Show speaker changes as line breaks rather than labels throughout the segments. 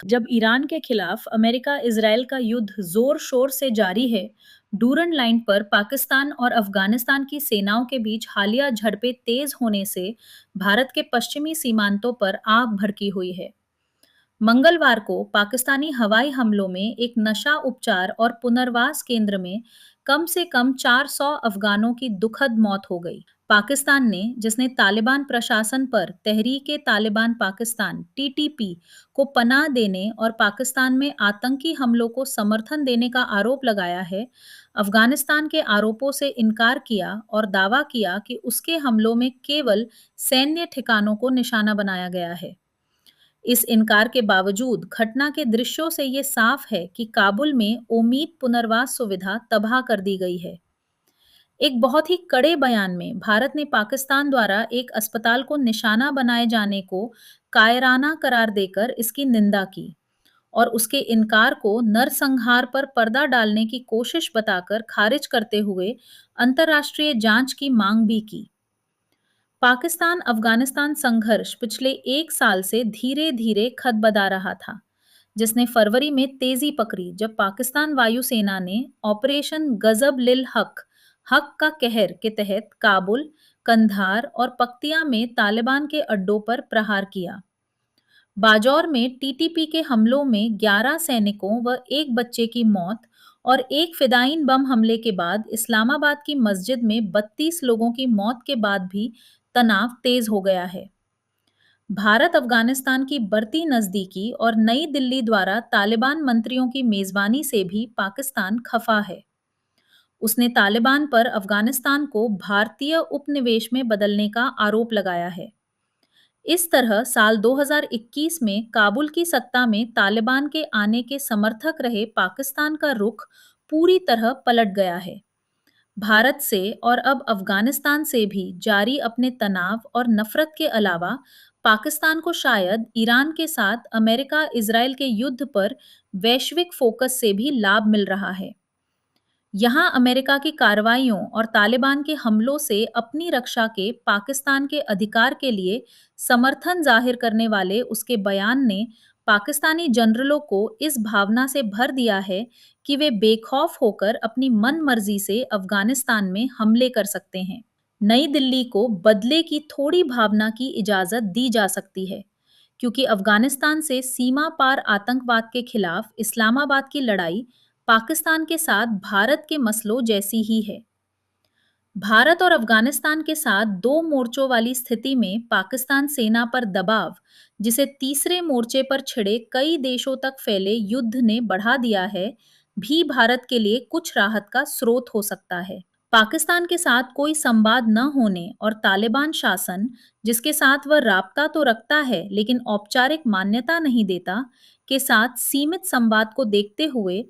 जब ईरान के खिलाफ अमेरिका इजरायल का युद्ध जोर शोर से जारी है, डूरन लाइन पर पाकिस्तान और अफगानिस्तान की सेनाओं के बीच हालिया झड़पें तेज होने से भारत के पश्चिमी सीमांतों पर आग भड़की हुई है। मंगलवार को पाकिस्तानी हवाई हमलों में एक नशा उपचार और पुनर्वास केंद्र में कम से कम 400 अफगानों की दुखद मौत हो गई। पाकिस्तान ने, जिसने तालिबान प्रशासन पर तहरीक तालिबान पाकिस्तान (टीटीपी) को पनाह देने और पाकिस्तान में आतंकी हमलों को समर्थन देने का आरोप लगाया है, अफगानिस्तान के आरोपों से इनकार किया और दावा किया कि उसके हमलों में केवल सैन्य ठिकानों को निशाना बनाया गया है। इस इनकार के बावजूद घटना के दृश्यों से ये साफ है कि काबुल में उम्मीद पुनर्वास सुविधा तबाह कर दी गई है। एक बहुत ही कड़े बयान में भारत ने पाकिस्तान द्वारा एक अस्पताल को निशाना बनाए जाने को कायराना करार देकर इसकी निंदा की और उसके इनकार को नरसंहार पर पर्दा डालने की कोशिश बताकर खारिज करते हुए अंतर्राष्ट्रीय जांच की मांग भी की। पाकिस्तान अफगानिस्तान संघर्ष पिछले एक साल से धीरे धीरे खदबदा रहा था, जिसने फरवरी में तेजी पकड़ी जब पाकिस्तान वायुसेना ने ऑपरेशन गजब लिल हक हक का कहर के तहत काबुल, कंधार और पक्तिया में तालिबान के अड्डों पर प्रहार किया। बाजौर में टीटीपी के हमलों में 11 सैनिकों व एक बच्चे की मौत और एक फिदायीन बम हमले के बाद इस्लामाबाद की मस्जिद में 32 लोगों की मौत के बाद भी तनाव तेज हो गया है। भारत अफगानिस्तान की बढ़ती नजदीकी और नई दिल्ली द्वारा तालिबान मंत्रियों की मेजबानी से भी पाकिस्तान खफा है। उसने तालिबान पर अफगानिस्तान को भारतीय उपनिवेश में बदलने का आरोप लगाया है। इस तरह साल 2021 में काबुल की सत्ता में तालिबान के आने के समर्थक रहे पाकिस्तान का रुख पूरी तरह पलट गया है। भारत से और अब अफगानिस्तान से भी जारी अपने तनाव और नफरत के अलावा पाकिस्तान को शायद ईरान के साथ अमेरिका इजरायल के युद्ध पर वैश्विक फोकस से भी लाभ मिल रहा है। यहाँ अमेरिका की कार्रवाइयों और तालिबान के हमलों से अपनी रक्षा के पाकिस्तान के अधिकार के लिए समर्थन जाहिर करने वाले उसके बयान ने पाकिस्तानी जनरलों को इस भावना से भर दिया है कि वे बेखौफ होकर अपनी मन मर्जी से अफगानिस्तान में हमले कर सकते हैं। नई दिल्ली को बदले की थोड़ी भावना की इजाजत दी जा सकती है, क्योंकि अफगानिस्तान से सीमा पार आतंकवाद के खिलाफ इस्लामाबाद की लड़ाई पाकिस्तान के साथ भारत के मसलों जैसी ही है। भारत और अफगानिस्तान के साथ दो मोर्चों वाली स्थिति में पाकिस्तान सेना पर दबाव, जिसे तीसरे मोर्चे पर छिड़े कई देशों तक फैले युद्ध ने बढ़ा दिया है, भी भारत के लिए कुछ राहत का स्रोत हो सकता है। पाकिस्तान के साथ कोई संवाद न होने और तालिबान शासन, जिसके साथ वह राब्ता तो रखता है लेकिन औपचारिक मान्यता नहीं देता, के साथ सीमित संवाद को देखते हुए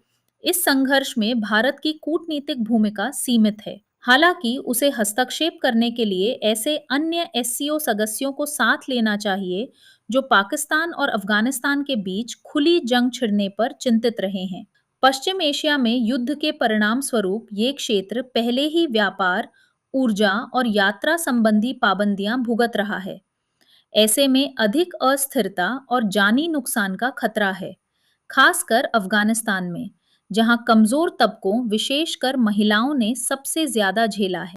इस संघर्ष में भारत की कूटनीतिक भूमिका सीमित है। हालांकि उसे हस्तक्षेप करने के लिए ऐसे अन्य एससीओ सदस्यों को साथ लेना चाहिए जो पाकिस्तान और अफगानिस्तान के बीच खुली जंग छिड़ने पर चिंतित रहे हैं। पश्चिम एशिया में युद्ध के परिणाम स्वरूप ये क्षेत्र पहले ही व्यापार, ऊर्जा और यात्रा संबंधी पाबंदियां भुगत रहा है। ऐसे में अधिक अस्थिरता और जानी नुकसान का खतरा है, खासकर अफगानिस्तान में, जहां कमजोर तबकों विशेषकर महिलाओं ने सबसे ज्यादा झेला है।